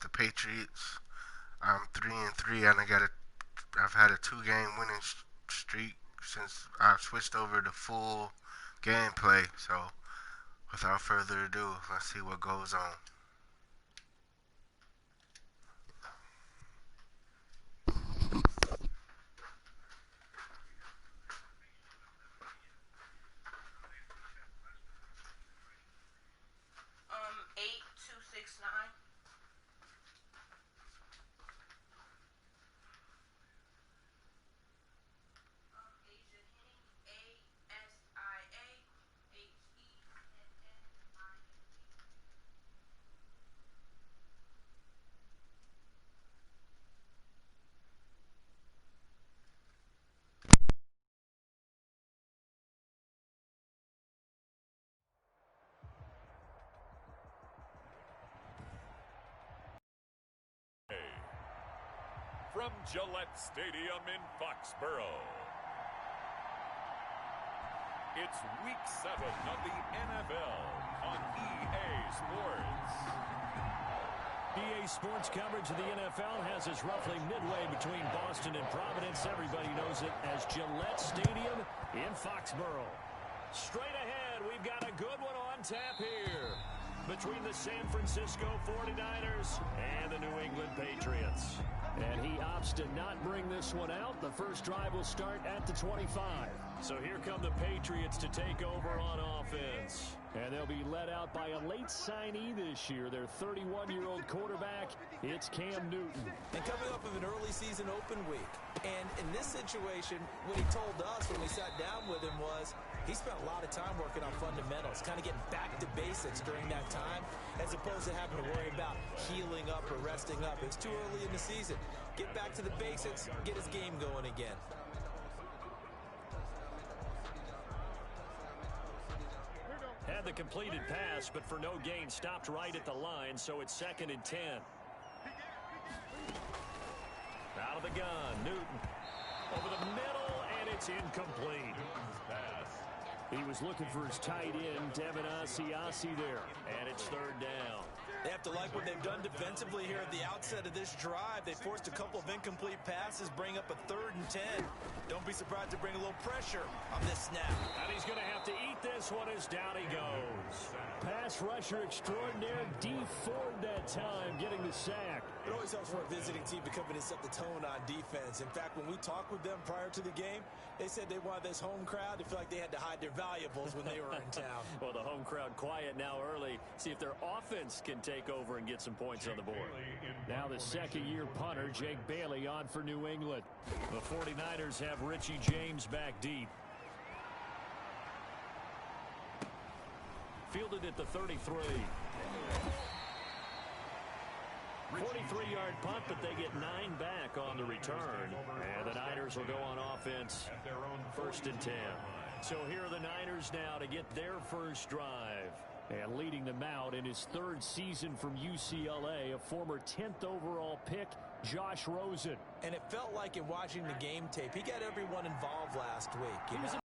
against the Patriots. I'm 3-3, and I've had a 2-game winning streak since I've switched over to full gameplay. So, without further ado, let's see what goes on. From Gillette Stadium in Foxborough, it's Week 7 of the NFL on EA Sports. EA Sports coverage of the NFL has us roughly midway between Boston and Providence. Everybody knows it as Gillette Stadium in Foxborough. Straight ahead, we've got a good one on tap here between the San Francisco 49ers and the New England Patriots. And he opts to not bring this one out. The first drive will start at the 25. So here come the Patriots to take over on offense. And they'll be led out by a late signee this year, their 31-year-old quarterback. It's Cam Newton. And coming off of an early season open week. And in this situation, what he told us when we sat down with him was he spent a lot of time working on fundamentals, kind of getting back to basics during that time, as opposed to having to worry about healing up or resting up. It's too early in the season. Get back to the basics, get his game going again. Had the completed pass, but for no gain, stopped right at the line, so it's 2nd and 10. Out of the gun, Newton. Over the middle, and it's incomplete. He was looking for his tight end, Devin Asiasi there, and it's 3rd down. They have to like what they've done defensively here at the outset of this drive. They forced a couple of incomplete passes, bring up a 3rd and 10. Don't be surprised to bring a little pressure on this snap. And he's going to have to eat this one as down he goes. Pass rusher extraordinaire, D Ford that time, getting the sack. It always helps for a visiting team to come in and set the tone on defense. In fact, when we talked with them prior to the game, they said they wanted this home crowd to feel like they had to hide their valuables when they were in town. Well, the home crowd quiet now early. See if their offense can take over and get some points on the board. Now the 2nd-year punter, Jake Bailey, on for New England. The 49ers have Richie James back deep. Fielded at the 33. 43-yard punt, but they get 9 back on the return. And the Niners will go on offense, 1st and 10. So here are the Niners now to get their first drive. And leading them out in his 3rd season from UCLA, a former 10th overall pick, Josh Rosen. And it felt like in watching the game tape, he got everyone involved last week. You know?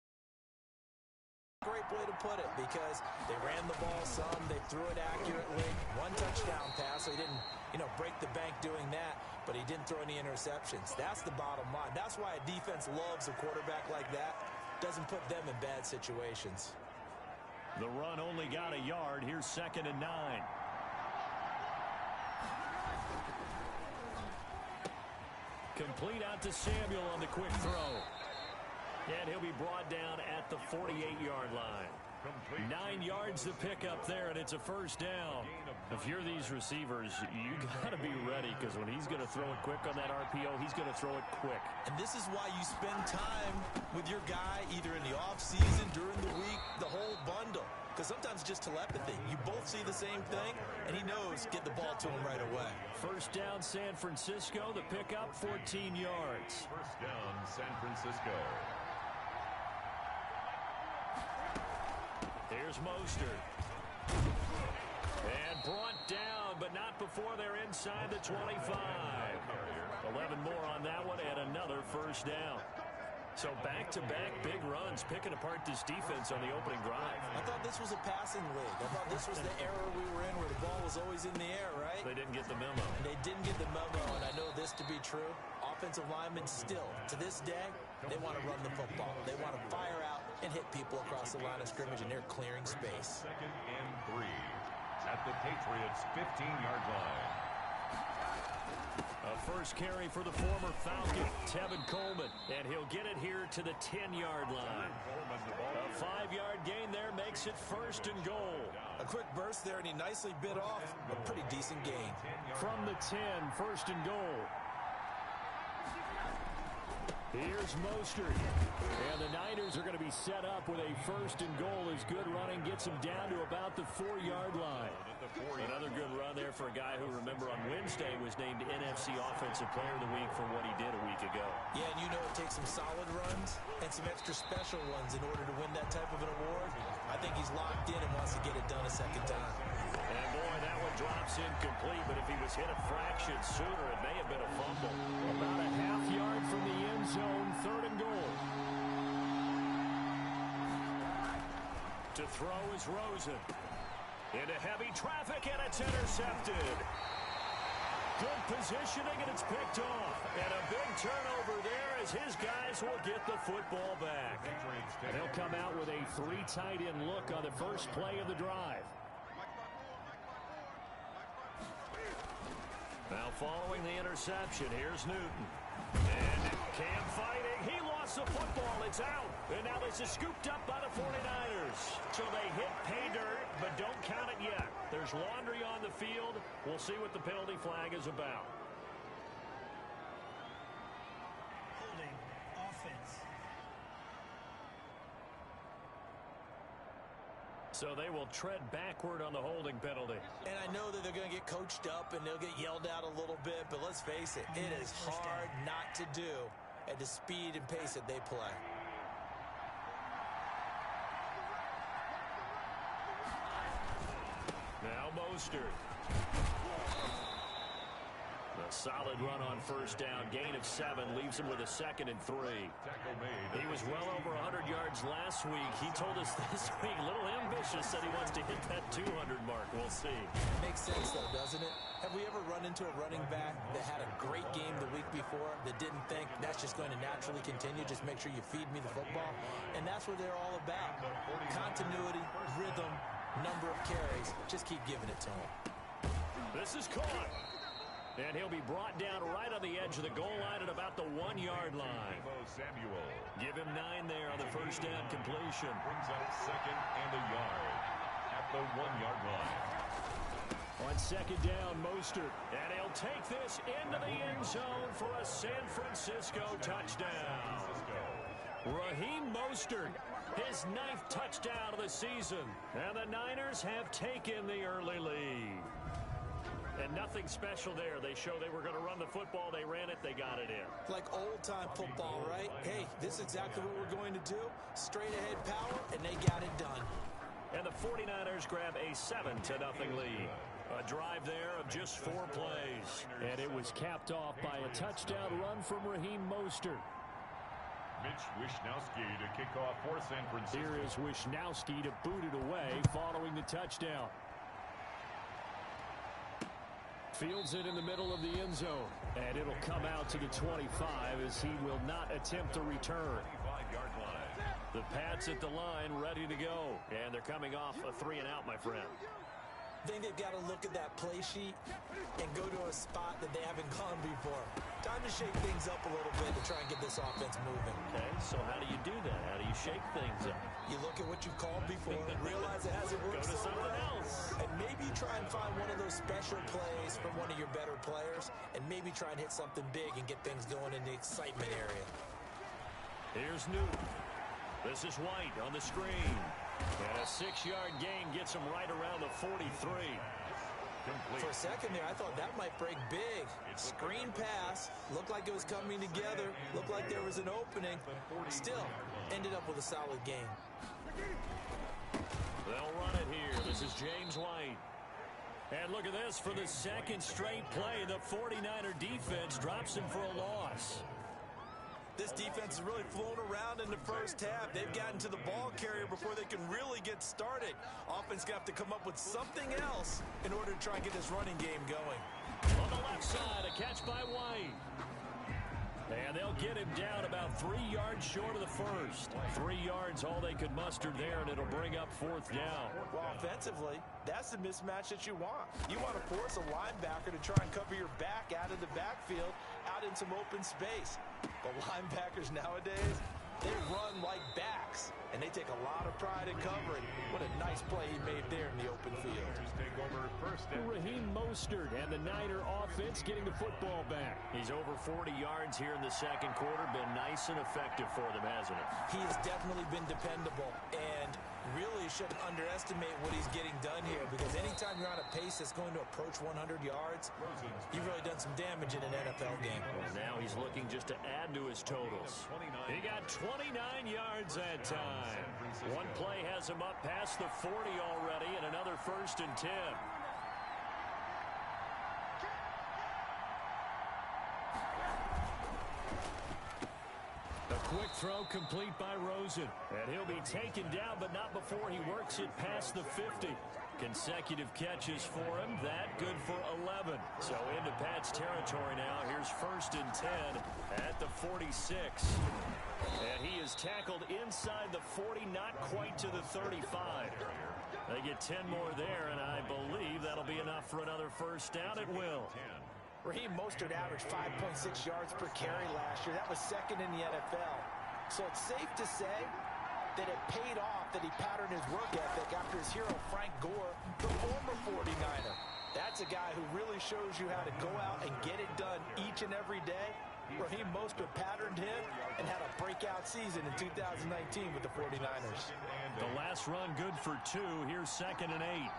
Great way to put it, because they ran the ball some, they threw it accurately, 1 touchdown pass, so he didn't, break the bank doing that, but he didn't throw any interceptions. That's the bottom line. That's why a defense loves a quarterback like that. Doesn't put them in bad situations. The run only got a yard. Here's 2nd and 9. Complete out to Samuel on the quick throw. And he'll be brought down at the 48-yard line. 9 yards to pick up there, and it's a 1st down. If you're these receivers, you got to be ready, because when he's going to throw it quick on that RPO, he's going to throw it quick. And this is why you spend time with your guy either in the offseason, during the week, the whole bundle. Because sometimes it's just telepathy. You both see the same thing, and he knows get the ball to him right away. 1st down, San Francisco. The pickup, 14 yards. 1st down, San Francisco. Here's Mostert. And brought down, but not before they're inside the 25. 11 more on that one, and another 1st down. So back-to-back big runs, picking apart this defense on the opening drive. I thought this was a passing league. I thought this was the era we were in where the ball was always in the air, right? They didn't get the memo. They didn't get the memo, and I know this to be true. Offensive linemen still, to this day, they want to run the football. They want to fire out and hit people across the line of scrimmage, and they're clearing space. 2nd and 3 at the Patriots' 15-yard line. A first carry for the former Falcon, Tevin Coleman, and he'll get it here to the 10-yard line. A 5-yard gain there makes it 1st and goal. A quick burst there, and he nicely bit off a pretty decent gain. From the 10, 1st and goal. Here's Mostert. And the Niners are going to be set up with a 1st and goal as good running gets them down to about the 4-yard line. Another good run there for a guy who, remember, on Wednesday was named NFC Offensive Player of the Week for what he did a week ago. Yeah, and you know it takes some solid runs and some extra special ones in order to win that type of an award. I think he's locked in and wants to get it done a second time. And boy, that one drops incomplete, but if he was hit a fraction sooner, it may have been a fumble. About a half-yard from the end zone, 3rd and goal. To throw is Rosen. Into heavy traffic, and it's intercepted. Good positioning, and it's picked off. And a big turnover there as his guys will get the football back. And they'll come out with a 3 tight end look on the first play of the drive. Now following the interception, here's Newton. And Cam fighting. He lost the football. It's out. And now this is scooped up by the 49ers. So they hit pay dirt, but don't count it yet. There's laundry on the field. We'll see what the penalty flag is about. Holding offense. So they will tread backward on the holding penalty. And I know that they're going to get coached up and they'll get yelled out a little bit, but let's face it, it is hard not to do at the speed and pace that they play. Now Mostert. A solid run on first down. Gain of 7 leaves him with a 2nd and 3. He was well over 100 yards last week. He told us this week, a little ambitious, said he wants to hit that 200 mark. We'll see. Makes sense, though, doesn't it? Have we ever run into a running back that had a great game the week before that didn't think that's just going to naturally continue? Just make sure you feed me the football. And that's what they're all about. Continuity, rhythm, number of carries. Just keep giving it to him. This is caught. And he'll be brought down right on the edge of the goal line at about the 1-yard line. Give him 9 there on the first down completion. Brings up 2nd and a yard at the 1-yard line. On 2nd down, Mostert. And he'll take this into the end zone for a San Francisco touchdown. Raheem Mostert, his 9th touchdown of the season. And the Niners have taken the early lead. And nothing special there. They showed they were going to run the football. They ran it. They got it in. Like old-time football, right? Hey, this is exactly what we're going to do. Straight-ahead power, and they got it done. And the 49ers grab a 7-0 lead. A drive there of just 4 plays. And it was capped off by a touchdown run from Raheem Mostert. Mitch Wishnowsky to kick off for San Francisco. Here is Wishnowsky to boot it away following the touchdown. Fields it in the middle of the end zone. And it'll come out to the 25 as he will not attempt to return. 25-yard line. The Pats at the line ready to go. And they're coming off a 3-and-out, my friend. I think they've got to look at that play sheet and go to a spot that they haven't gone before. Time to shake things up a little bit to try and get this offense moving. Okay, so how do you do that? How do you shake things up? You look at what you've called before, realize it hasn't worked Go to so something well, else. and maybe try and find one of those special plays from one of your better players, and maybe try and hit something big and get things going in the excitement area. Here's Newton. This is White on the screen. And a 6-yard gain gets him right around the 43. For a second there, I thought that might break big. Screen pass. Looked like it was coming together. Looked like there was an opening. Still, ended up with a solid game. They'll run it here. This is James White. And look at this. For the 2nd straight play, the 49er defense drops him for a loss. This defense is really flown around in the first half. They've gotten to the ball carrier before they can really get started. Offense going to have to come up with something else in order to try and get this running game going. On the left side, a catch by White. And they'll get him down about 3 yards short of the first. 3 yards, all they could muster there, and it'll bring up fourth down. Well, offensively, that's the mismatch that you want. You want to force a linebacker to try and cover your back out of the backfield, out in some open space. But linebackers nowadays, they run like backs, and they take a lot of pride in covering. What a nice play he made there in the open field. Raheem Mostert and the Niner offense getting the football back. He's over 40 yards here in the second quarter. Been nice and effective for them, hasn't he? He has definitely been dependable, and really shouldn't underestimate what he's getting done here, because anytime you're on a pace that's going to approach 100 yards, you've really done some damage in an NFL game. And now he's looking just to add to his totals. He got 29 yards that time. One play has him up past the 40 already, and another 1st and 10. A quick throw complete by Rosen. And he'll be taken down, but not before he works it past the 50. Consecutive catches for him. That good for 11. So into Pat's territory now. Here's 1st and 10 at the 46. And he is tackled inside the 40, not quite to the 35. They get 10 more there, and I believe that'll be enough for another first down. It will. Raheem Mostert averaged 5.6 yards per carry last year. That was 2nd in the NFL. So it's safe to say that it paid off that he patterned his work ethic after his hero, Frank Gore, the former 49er. That's a guy who really shows you how to go out and get it done each and every day. Raheem Mostert patterned him and had a breakout season in 2019 with the 49ers. The last run good for 2. Here's 2nd and 8.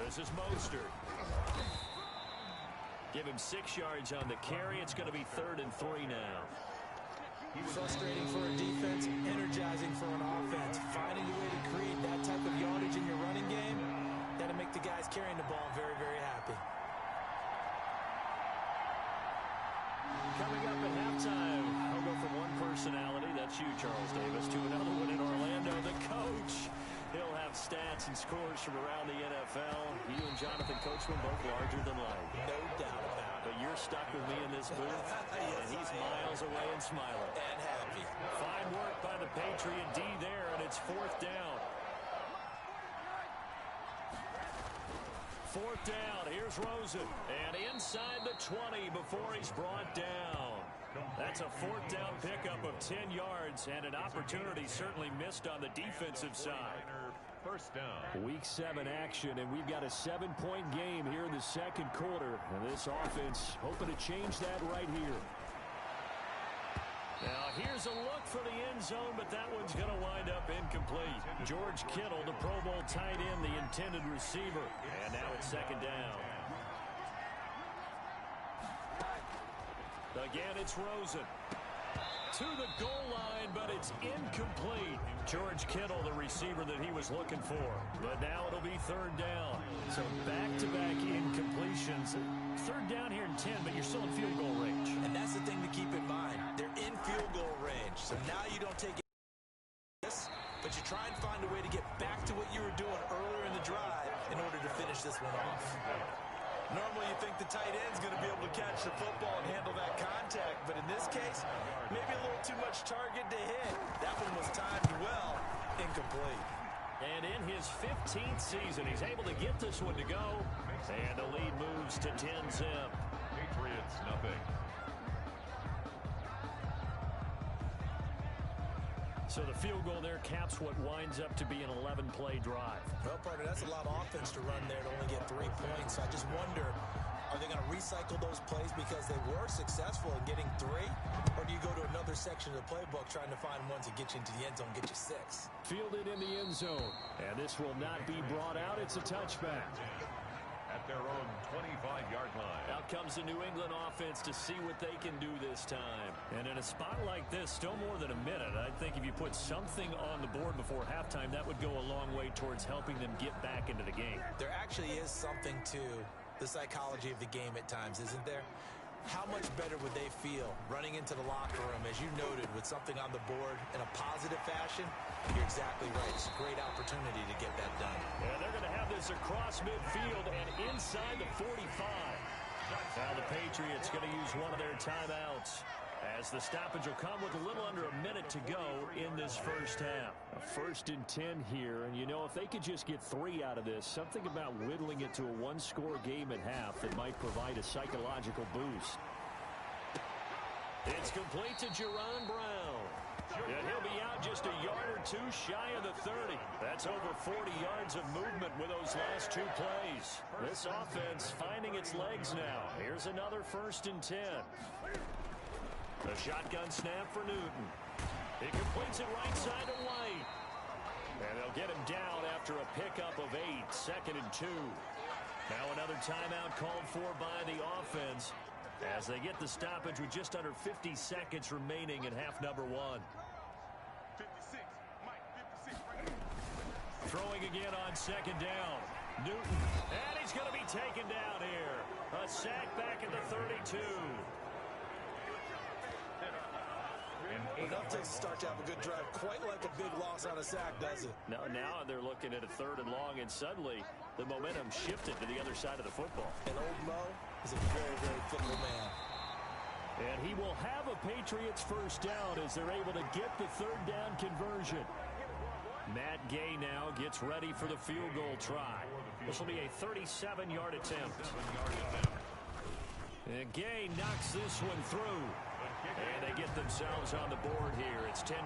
This is Mostert. Give him 6 yards on the carry. It's going to be 3rd and 3 now. Frustrating for a defense, energizing for an offense. Finding a way to create that type of yardage in your running game, that'll make the guys carrying the ball very, very happy. Coming up at halftime, I'll go from one personality, that's you, Charles Davis, to another one in Orlando, the coach. He'll have stats and scores from around the NFL. You and Jonathan Coachman both larger than life. No doubt about it. But you're stuck with me in this booth, and he's miles away and smiling. And happy. Fine work by the Patriot D there, and it's 4th down. 4th down, here's Rosen. And inside the 20 before he's brought down. That's a 4th down pickup of 10 yards, and an opportunity certainly missed on the defensive side. First down. Week 7 action, and we've got a 7-point game here in the second quarter. And this offense hoping to change that right here. Now, here's a look for the end zone, but that one's going to wind up incomplete. George Kittle, the Pro Bowl tight end, the intended receiver. And now it's 2nd down. Again, it's Rosen. To the goal line, but it's incomplete. George Kittle, the receiver that he was looking for. But now it'll be 3rd down. So back-to-back incompletions. 3rd down here in 10, but you're still in field goal range. And that's the thing to keep in mind. They're in field goal range. So now you don't take it, but you try and find a way to get back to what you were doing earlier in the drive in order to finish this one off. Normally you think the tight end's going to be able to catch the football and handle that contact, but in this case, maybe a little too much target to hit. That one was timed well, incomplete. And in his 15th season, he's able to get this one to go, and the lead moves to 10-zip. Patriots, nothing. So the field goal there caps what winds up to be an 11-play drive. Well, partner, that's a lot of offense to run there to only get 3 points. So I just wonder, are they going to recycle those plays because they were successful in getting 3? Or do you go to another section of the playbook trying to find ones that get you into the end zone, get you 6? Fielded in the end zone. And this will not be brought out. It's a touchback. At their own 25-yard line. Out comes the New England offense to see what they can do this time. And in a spot like this, still more than a minute, I think if you put something on the board before halftime, that would go a long way towards helping them get back into the game. There actually is something to the psychology of the game at times, isn't there? How much better would they feel running into the locker room, as you noted, with something on the board in a positive fashion? You're exactly right. It's a great opportunity to get that done. And they're going to have this across midfield and inside the 45. Now the Patriots going to use one of their timeouts, as the stoppage will come with a little under a minute to go in this first half. A 1st and 10 here, and you know, if they could just get 3 out of this, something about whittling it to a one-score game at half that might provide a psychological boost. It's complete to Jerron Brown. And he'll be out just a yard or two shy of the 30. That's over 40 yards of movement with those last 2 plays. This offense finding its legs now. Here's another 1st and 10. A shotgun snap for Newton. He completes it right side to White. And they'll get him down after a pickup of 8, 2nd and 2. Now another timeout called for by the offense, as they get the stoppage with just under 50 seconds remaining in half number 1. 56, Mike, 56, right here. Throwing again on 2nd down. Newton, and he's going to be taken down here. A sack back at the 32. Enough to start to have a good drive. Quite like a big loss on a sack, does it? No, now they're looking at a 3rd and long, and suddenly the momentum shifted to the other side of the football. And old Mo is a very, very fickle man. And he will have a Patriots 1st down as they're able to get the 3rd down conversion. Matt Gay now gets ready for the field goal try. This will be a 37-yard attempt. And Gay knocks this one through. And they get themselves on the board here. It's 10-3.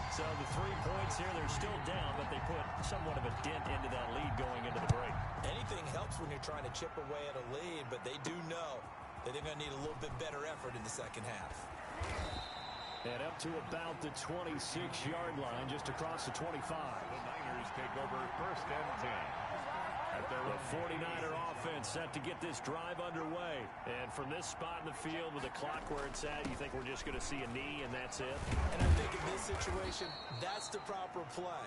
So the 3 points here, they're still down, but they put somewhat of a dent into that lead going into the break. Anything helps when you're trying to chip away at a lead, but they do know that they're going to need a little bit better effort in the second half. And up to about the 26-yard line, just across the 25. The Niners take over 1st and 10. The 49er offense set to get this drive underway. And from this spot in the field with the clock where it's at, you think we're just going to see a knee and that's it? And I think in this situation, that's the proper play.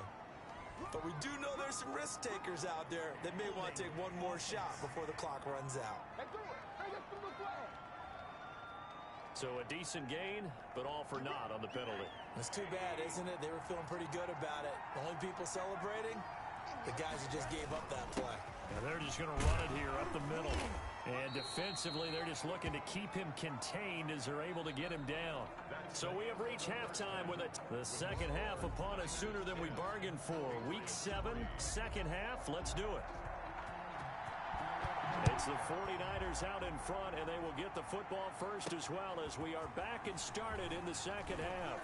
But we do know there's some risk takers out there that may want to take one more shot before the clock runs out. So a decent gain, but all for naught on the penalty. It's too bad, isn't it? They were feeling pretty good about it. The only people celebrating, the guys who just gave up that play. And they're just going to run it here up the middle. And defensively, they're just looking to keep him contained as they're able to get him down. So we have reached halftime with it. The second half upon us sooner than we bargained for. Week 7, second half. Let's do it. It's the 49ers out in front, and they will get the football first as well, as we are back and started in the second half.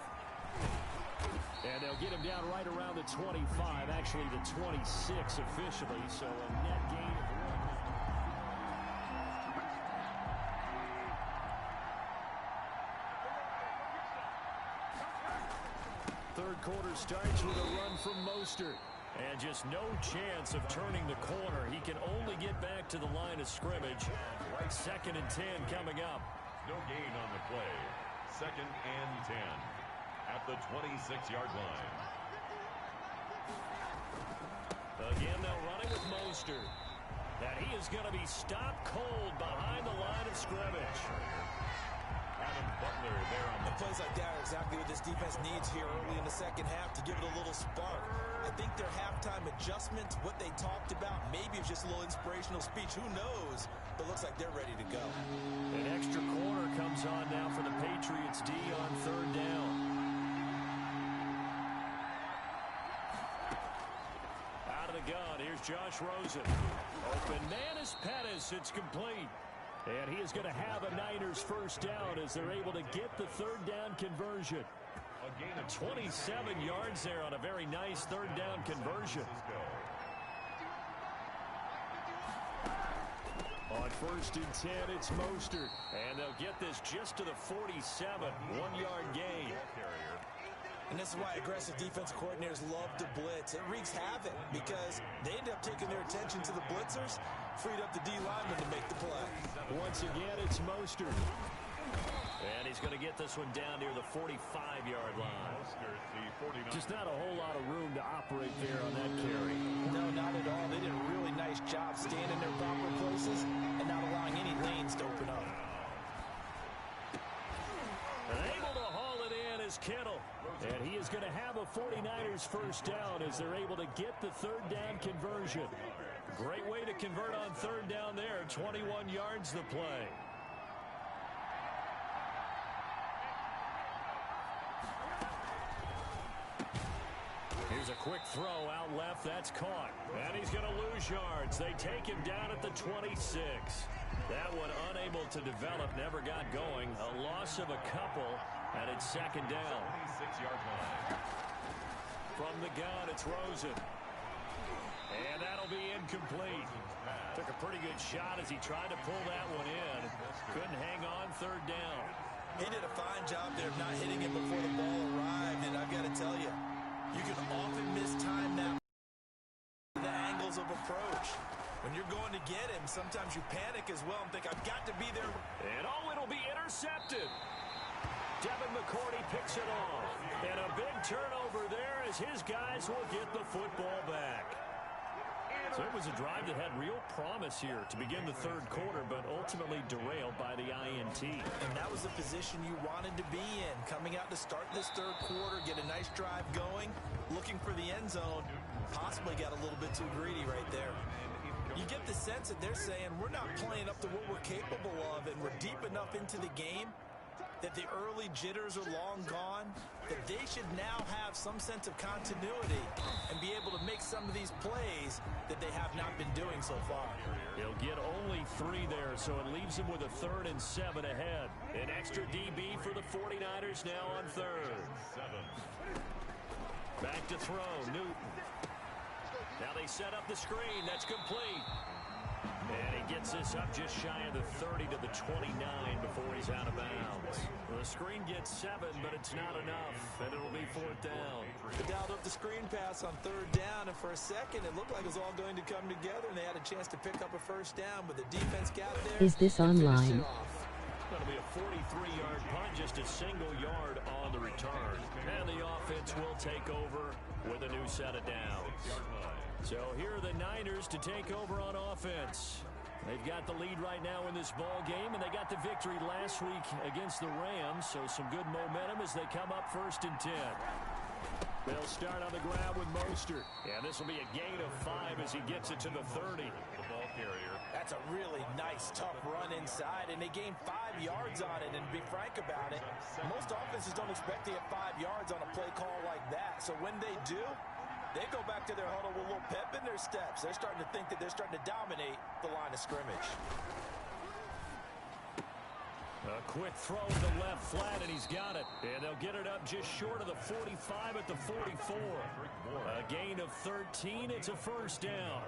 And they'll get him down right around the 25, actually the 26 officially, so a net gain of 1. Third quarter starts with a run from Mostert. And just no chance of turning the corner. He can only get back to the line of scrimmage. 2nd and 10 coming up. No gain on the play. 2nd and 10 at the 26-yard line. Again, they'll run it with Mostert. And he is going to be stopped cold behind the line of scrimmage. Adam Butler there on the plays like that are exactly what this defense needs here early in the second half to give it a little spark. I think their halftime adjustments, what they talked about, maybe it's just a little inspirational speech. Who knows? But looks like they're ready to go. An extra corner comes on now for the Patriots D on 3rd down. Out of the gun, here's Josh Rosen. Open man is Pettis. It's complete. And he is going to have a Niners 1st down as they're able to get the 3rd down conversion. 27 yards there on a very nice 3rd down conversion. On 1st and 10, it's Mostert. And they'll get this just to the 47. 1-yard gain. And this is why aggressive defensive coordinators love to blitz. It wreaks havoc because they end up taking their attention to the blitzers, freed up the D lineman to make the play. Once again, it's Mostert. And he's going to get this one down near the 45-yard line. Just not a whole lot of room to operate there on that carry. No, not at all. They did a really nice job staying in their proper places and not allowing any lanes Kittle. And he is going to have a 49ers first down as they're able to get the third down conversion. Great way to convert on third down there. 21 yards the play. Here's a quick throw out left. That's caught. And he's going to lose yards. They take him down at the 26. That one unable to develop, never got going. A loss of a couple, and it's second down. 26-yard line. From the gun, it's Rosen. And that'll be incomplete. Took a pretty good shot as he tried to pull that one in. Couldn't hang on third down. He did a fine job there of not hitting it before the ball arrived, and I've got to tell you, you can often mistime that the angles of approach. When you're going to get him, sometimes you panic as well and think, I've got to be there. And it'll be intercepted. Devin McCourty picks it off. And a big turnover there as his guys will get the football back. So it was a drive that had real promise here to begin the third quarter, but ultimately derailed by the INT. And that was the position you wanted to be in. Coming out to start this third quarter, get a nice drive going, looking for the end zone. Possibly got a little bit too greedy right there. You get the sense that they're saying we're not playing up to what we're capable of, and we're deep enough into the game that the early jitters are long gone, that they should now have some sense of continuity and be able to make some of these plays that they have not been doing so far. He'll get only 3 there, so it leaves him with a 3rd and 7 ahead. An extra DB for the 49ers now on third. Back to throw, Newton. Now they set up the screen. That's complete. And he gets this up just shy of the 30 to the 29 before he's out of bounds. Well, the screen gets 7, but it's not enough, and it'll be 4th down. They dialed up the screen pass on third down, and for a second, it looked like it was all going to come together, and they had a chance to pick up a first down, but the defense got there. Is this online? It's going to be a 43-yard punt, just a single yard on the return. And the offense will take over with a new set of downs. So here are the Niners to take over on offense. They've got the lead right now in this ball game, and they got the victory last week against the Rams, so some good momentum as they come up 1st and 10. They'll start on the ground with Mostert, and this will be a gain of 5 as he gets it to the 30. The ball carrier. That's a really nice, tough run inside, and they gained 5 yards on it, and to be frank about it, most offenses don't expect to get 5 yards on a play call like that, so when they do, they go back to their huddle with a little pep in their steps. They're starting to think that they're starting to dominate the line of scrimmage. A quick throw to the left flat, and he's got it. And they'll get it up just short of the 45 at the 44. A gain of 13. It's a first down.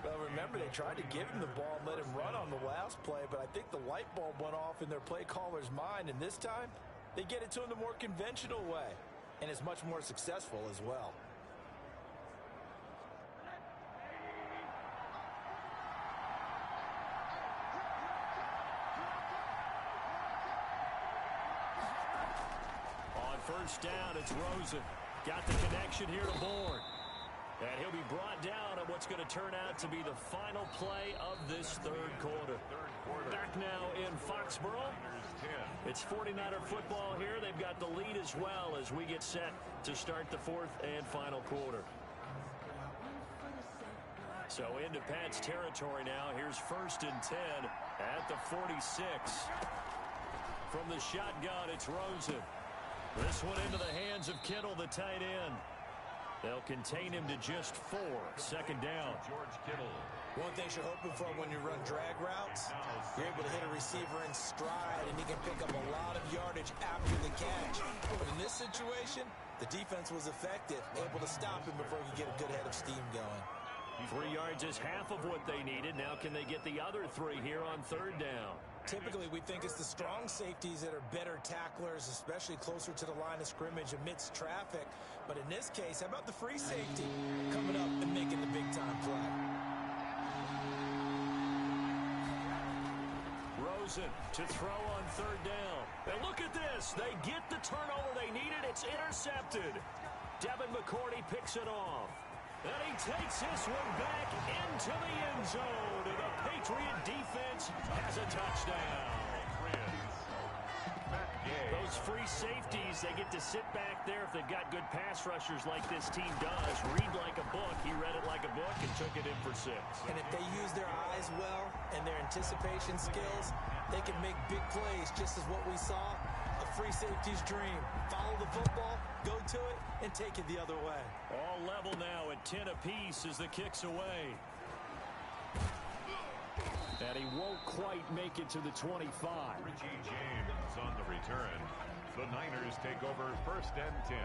Well, remember, they tried to give him the ball and let him run on the last play, but I think the light bulb went off in their play caller's mind, and this time they get it to him the more conventional way, and it's much more successful as well. First down, it's Rosen. Got the connection here to Bourne. And he'll be brought down on what's going to turn out to be the final play of this third quarter. Back now in Foxborough. It's 49er football here. They've got the lead as well as we get set to start the 4th and final quarter. So into Pat's territory now. Here's 1st and 10 at the 46. From the shotgun, it's Rosen. This one into the hands of Kittle, the tight end. They'll contain him to just 4. Second down. George Kittle. One thing you're hoping for when you run drag routes, you're able to hit a receiver in stride, and he can pick up a lot of yardage after the catch. But in this situation, the defense was effective, able to stop him before he could get a good head of steam going. 3 yards is half of what they needed. Now can they get the other 3 here on third down? Typically, we think it's the strong safeties that are better tacklers, especially closer to the line of scrimmage amidst traffic. But in this case, how about the free safety coming up and making the big-time play? Rosen to throw on third down. And look at this. They get the turnover they needed. It's intercepted. Devin McCourty picks it off. And he takes this one back into the end zone. And the Patriot defense has a touchdown. game. Those free safeties, they get to sit back there if they've got good pass rushers like this team does. Read like a book. He read it like a book and took it in for 6. And if they use their eyes well and their anticipation skills, they can make big plays, just as what we saw. A free safety's dream. Follow the football, go to it, and take it the other way. All level now at 10 apiece as the kick's away. And he won't quite make it to the 25. Richie James on the return. The Niners take over 1st and 10.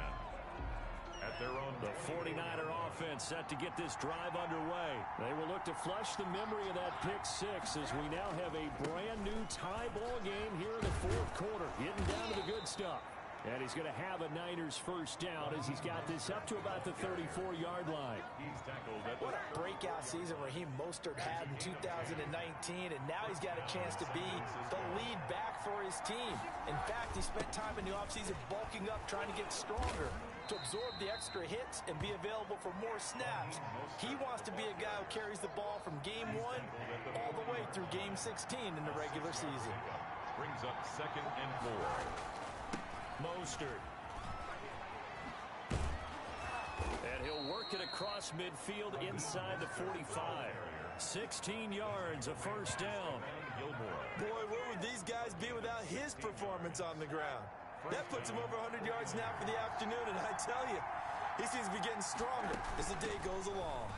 At their own. The 49er offense set to get this drive underway. They will look to flush the memory of that pick 6 as we now have a brand new tie ball game here in the 4th quarter. Getting down to the good stuff. And he's going to have a Niners first down as he's got this up to about the 34-yard line. He's tackled at What a breakout season Raheem Mostert had in 2019, and now he's got a chance to be the lead back for his team. In fact, he spent time in the offseason bulking up, trying to get stronger, to absorb the extra hits and be available for more snaps. He wants to be a guy who carries the ball from game 1 all the way through game 16 in the regular season. brings up 2nd and 4. Mostert. And he'll work it across midfield inside the 45. 16 yards, a first down. Boy, where would these guys be without his performance on the ground? That puts him over 100 yards now for the afternoon, and I tell you, he seems to be getting stronger as the day goes along.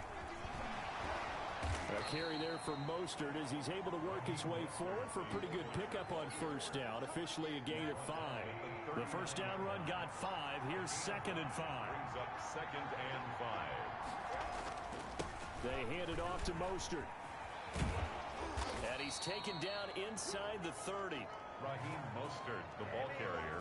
A carry there for Mostert as he's able to work his way forward for a pretty good pickup on first down. Officially a gain of 5. The first down run got 5. Here's 2nd and 5. Brings up 2nd and 5. They hand it off to Mostert. And he's taken down inside the 30. Raheem Mostert, the ball carrier.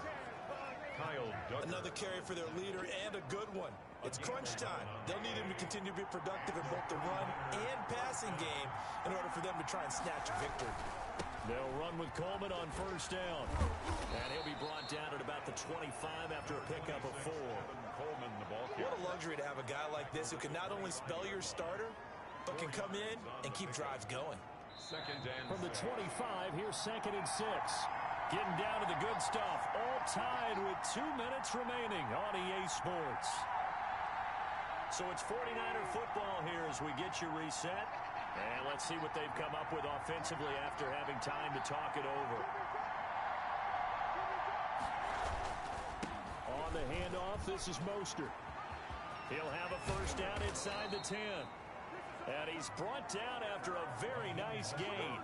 Kyle Duggar. Another carry for their leader, and a good one. It's crunch time. They'll need him to continue to be productive in both the run and passing game in order for them to try and snatch a victory. They'll run with Coleman on first down. And he'll be brought down at about the 25 after a pickup of 4. Coleman, the ball carrier. What a luxury to have a guy like this who can not only spell your starter, but can come in and keep drives going. 2nd and From the 6. 25, here's 2nd and 6. Getting down to the good stuff. All tied with 2 minutes remaining on EA Sports. So it's 49er football here as we get you reset. And let's see what they've come up with offensively after having time to talk it over. On the handoff, this is Mostert. He'll have a first down inside the 10. And he's brought down after a very nice gain.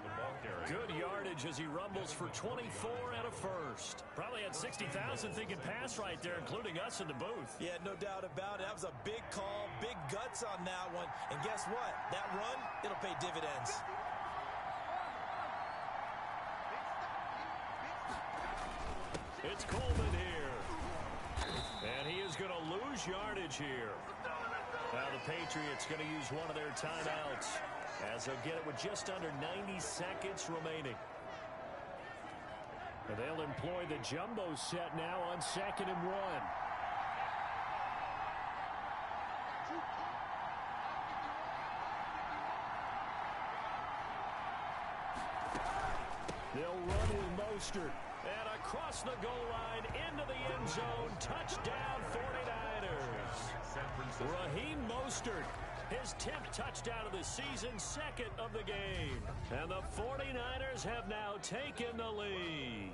Good yardage as he rumbles for 24 and a first. Probably had 60,000 thinking pass right there, including us in the booth. Yeah, no doubt about it. That was a big call, big guts on that one. And guess what? That run, it'll pay dividends. It's Coleman here. And he is going to lose yardage here. Now the Patriots going to use one of their timeouts as they'll get it with just under 90 seconds remaining. And they'll employ the jumbo set now on 2nd and 1. They'll run with Mostert. And across the goal line into the end zone. Touchdown 49ers. Raheem Mostert, his 10th touchdown of the season, 2nd of the game. And the 49ers have now taken the lead.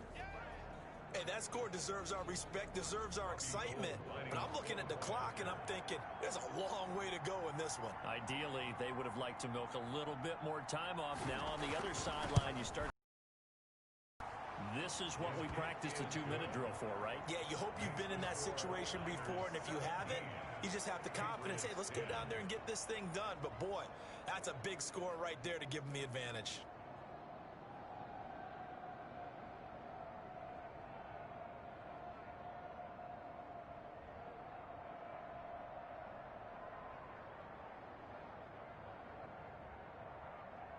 Hey, that score deserves our respect, deserves our excitement. But I'm looking at the clock, and I'm thinking, there's a long way to go in this one. Ideally, they would have liked to milk a little bit more time off. Now on the other sideline, you start. This is what we practiced a 2-minute drill for, right? Yeah, you hope you've been in that situation before, and if you haven't, you just have the confidence, hey, let's go down there and get this thing done. But, boy, that's a big score right there to give them the advantage.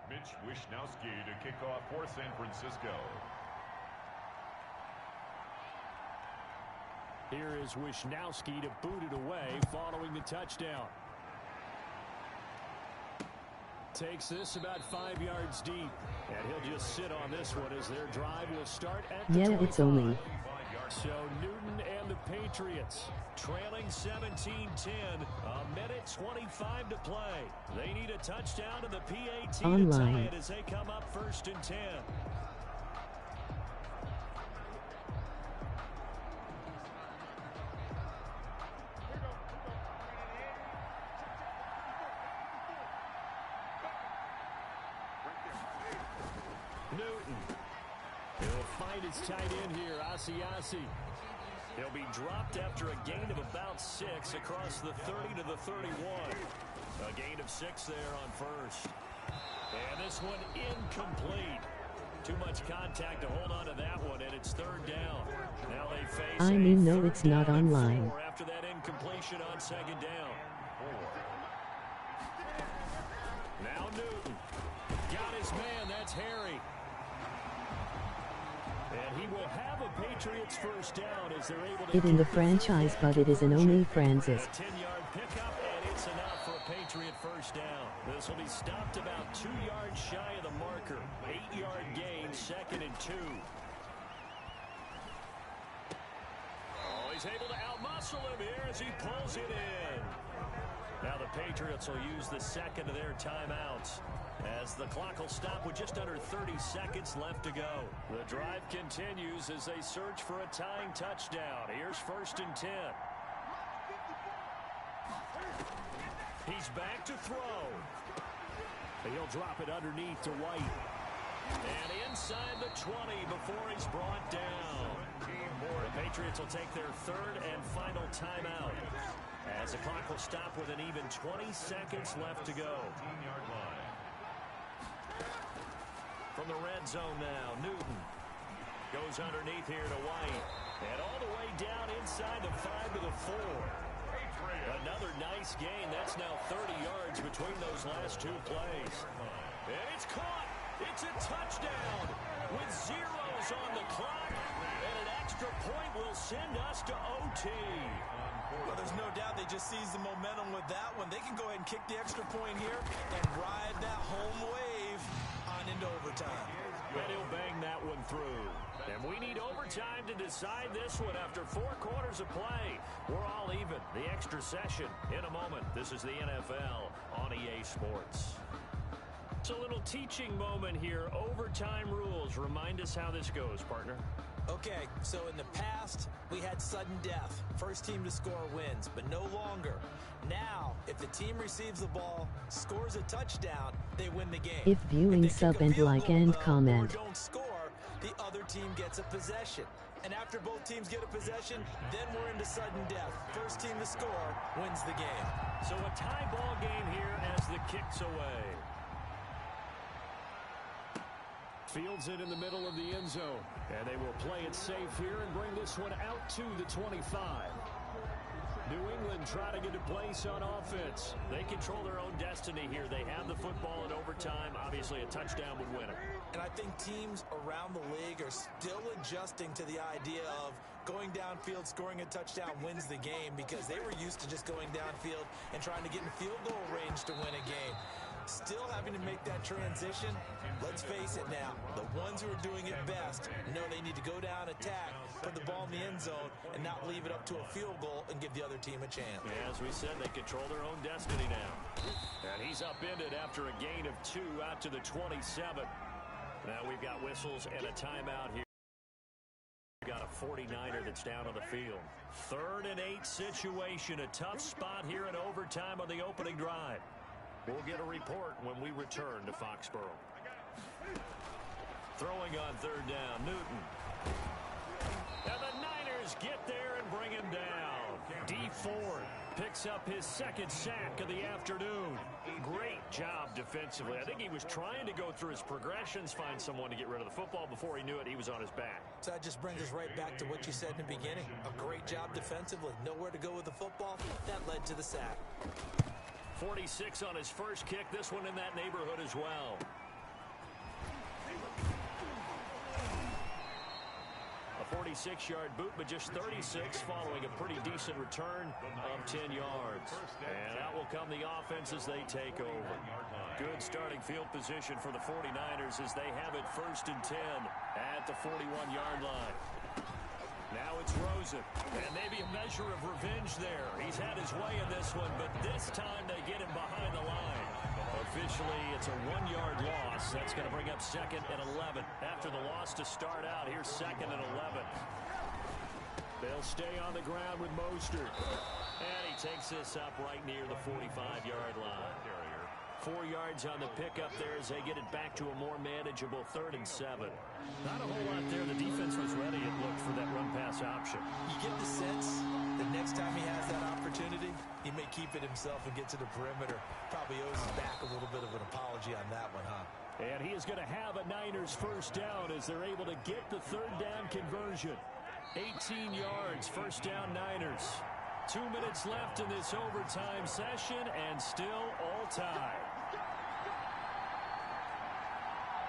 Mitch Wishnowsky to kick off for San Francisco. Here is Wishnowsky to boot it away following the touchdown. Takes this about 5 yards deep. And he'll just sit on this one as their drive will start at the 25. It's only. So Newton and the Patriots trailing 17-10. A minute 25 to play. They need a touchdown to the PAT to tie it as they come up 1st and 10. Newton. He'll find his tight end here, Asiasi. He'll be dropped after a gain of about 6 across the 30 to the 31. A gain of 6 there on first. And this one incomplete. Too much contact to hold on to that one, and it's 3rd down. Now they face no, it's not online. After that incompletion on 2nd down. Now Newton. Got his man, that's Harry. And he will have a Patriots 1st down as they're able to... It in the franchise, but it is an only Francis. 10-yard pickup, and it's enough for a Patriot 1st down. This will be stopped about 2 yards shy of the marker. 8-yard gain, 2nd and 2. Oh, he's able to outmuscle him here as he pulls it in. Now the Patriots will use the 2nd of their timeouts, as the clock will stop with just under 30 seconds left to go. The drive continues as they search for a tying touchdown. Here's 1st and 10. He's back to throw. He'll drop it underneath to White. And inside the 20 before he's brought down. The Patriots will take their 3rd and final timeout, as the clock will stop with an even 20 seconds left to go. From the red zone now, Newton goes underneath here to White. And all the way down inside the 5 to the 4. Another nice gain. That's now 30 yards between those last 2 plays. And it's caught. It's a touchdown with zeros on the clock. And an extra point will send us to OT. Well, there's no doubt they just seized the momentum with that one. They can go ahead and kick the extra point here and ride that home wave on into overtime. And he'll bang that one through. And we need overtime to decide this one after 4 quarters of play. We're all even. The extra session in a moment. This is the NFL on EA Sports. It's a little teaching moment here. Overtime rules. Remind us how this goes, partner. Okay, so in the past, we had sudden death. First team to score wins, but no longer. Now, if the team receives the ball, scores a touchdown, they win the game. If viewing, sub and like and comment. Or don't score, the other team gets a possession. And after both teams get a possession, then we're into sudden death. First team to score wins the game. So a tie ball game here as the kick's away. Fields it in the middle of the end zone. And they will play it safe here and bring this one out to the 25. New England trying to get a place on offense. They control their own destiny here. They have the football in overtime. Obviously, a touchdown would win it. And I think teams around the league are still adjusting to the idea of going downfield, scoring a touchdown wins the game, because they were used to just going downfield and trying to get in field goal range to win a game. Still having to make that transition. Let's face it now, the ones who are doing it best know they need to go down, attack, put the ball in the end zone, and not leave it up to a field goal and give the other team a chance. Yeah, as we said, they control their own destiny now. And he's upended after a gain of 2 out to the 27. Now we've got whistles and a timeout here. We've got a 49er that's down on the field. 3rd and 8 situation, a tough spot here in overtime on the opening drive. We'll get a report when we return to Foxborough. Throwing on 3rd down, Newton. And the Niners get there and bring him down. D. Ford picks up his 2nd sack of the afternoon. Great job defensively. I think he was trying to go through his progressions, find someone to get rid of the football. Before he knew it, he was on his back. So that just brings us right back to what you said in the beginning. A great job defensively. Nowhere to go with the football. That led to the sack. 46 on his first kick. This one in that neighborhood as well. A A 46-yard boot, but just 36 following a pretty decent return of 10 yards. And out will come the offense as they take over. Good starting field position for the 49ers as they have it 1st and 10 at the 41-yard line. Now it's Rosen, and maybe a measure of revenge there. He's had his way in this one, but this time they get him behind the line. Officially, it's a 1-yard loss. That's going to bring up 2nd and 11. After the loss to start out, here's 2nd and 11. They'll stay on the ground with Mostert. And he takes this up right near the 45-yard line. 4 yards on the pickup there as they get it back to a more manageable 3rd and 7. Not a whole lot there. The defense was ready, it looked, for that run-pass option. You get the sense that next time he has that opportunity, he may keep it himself and get to the perimeter. Probably owes his back a little bit of an apology on that one, huh? And he is going to have a Niners 1st down as they're able to get the 3rd down conversion. 18 yards, 1st down Niners. 2 minutes left in this overtime session, and still all tied.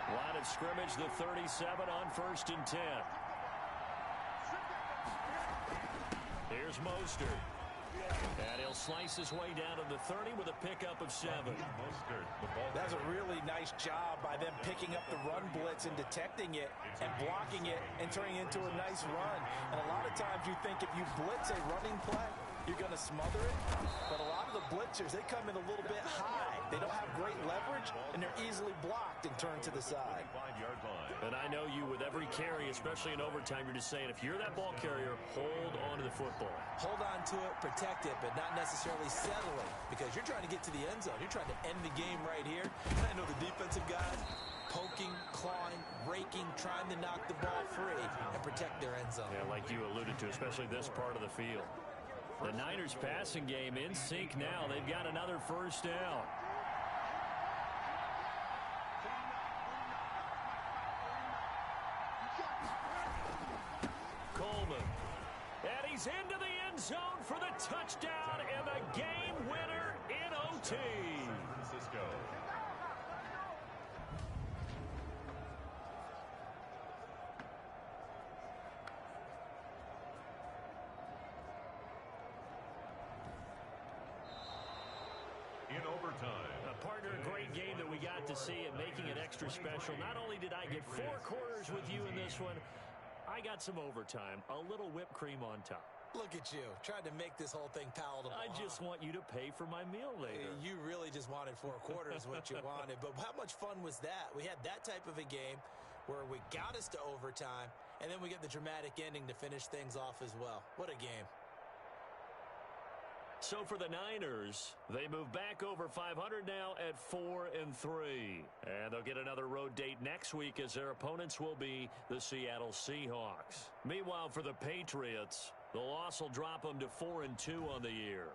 Line of scrimmage, the 37 on 1st and 10. Here's Mostert. And he'll slice his way down to the 30 with a pickup of 7. That's a really nice job by them picking up the run blitz and detecting it and blocking it and turning it into a nice run. And a lot of times you think if you blitz a running play, you're going to smother it. But a lot of the blitzers, they come in a little bit high. They don't have great leverage, and they're easily blocked and turned to the side. And I know you, with every carry, especially in overtime, you're just saying, if you're that ball carrier, hold on to the football. Hold on to it, protect it, but not necessarily settling, because you're trying to get to the end zone. You're trying to end the game right here. I know the defensive guys poking, clawing, raking, trying to knock the ball free and protect their end zone. Yeah, like you alluded to, especially this part of the field. The Niners passing game in sync now. They've got another 1st down. Coleman. And he's into the end zone for the touchdown and the game winner in OT. Francisco. In overtime. Partner, a great game that we got to see and making it extra special. Not only did I get 4 quarters with you in this one, I got some overtime, a little whipped cream on top. Look at you, trying to make this whole thing palatable. I just want you to pay for my meal later. You really just wanted 4 quarters, what you wanted. But how much fun was that? We had that type of a game where we got us to overtime, and then we get the dramatic ending to finish things off as well. What a game. So for the Niners, they move back over 500 now at 4-3. And they'll get another road date next week as their opponents will be the Seattle Seahawks. Meanwhile, for the Patriots, the loss will drop them to 4-2 on the year.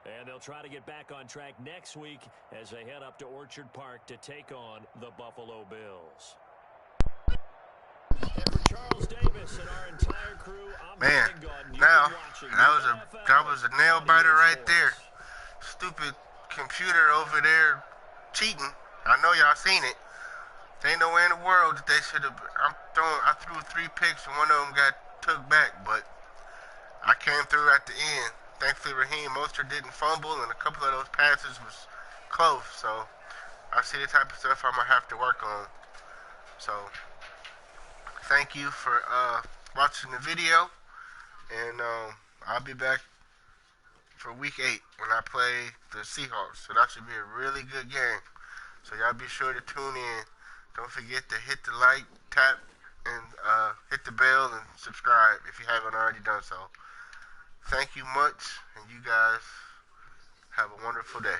And they'll try to get back on track next week as they head up to Orchard Park to take on the Buffalo Bills. And for Charles Davis and our entire crew, I'm Man, Ben Gordon. now that was a nail biter right there. Stupid computer over there cheating. I know y'all seen it. There ain't nowhere in the world that they should have. I threw 3 picks and one of them got took back, but I came through at the end. Thankfully, Raheem Mostert didn't fumble, and a couple of those passes was close. So I see the type of stuff I'm gonna have to work on. So thank you for watching the video, and I'll be back for week 8 when I play the Seahawks. So that should be a really good game. So y'all be sure to tune in. Don't forget to hit the like, tap, and hit the bell and subscribe if you haven't already done so. Thank you much, and you guys have a wonderful day.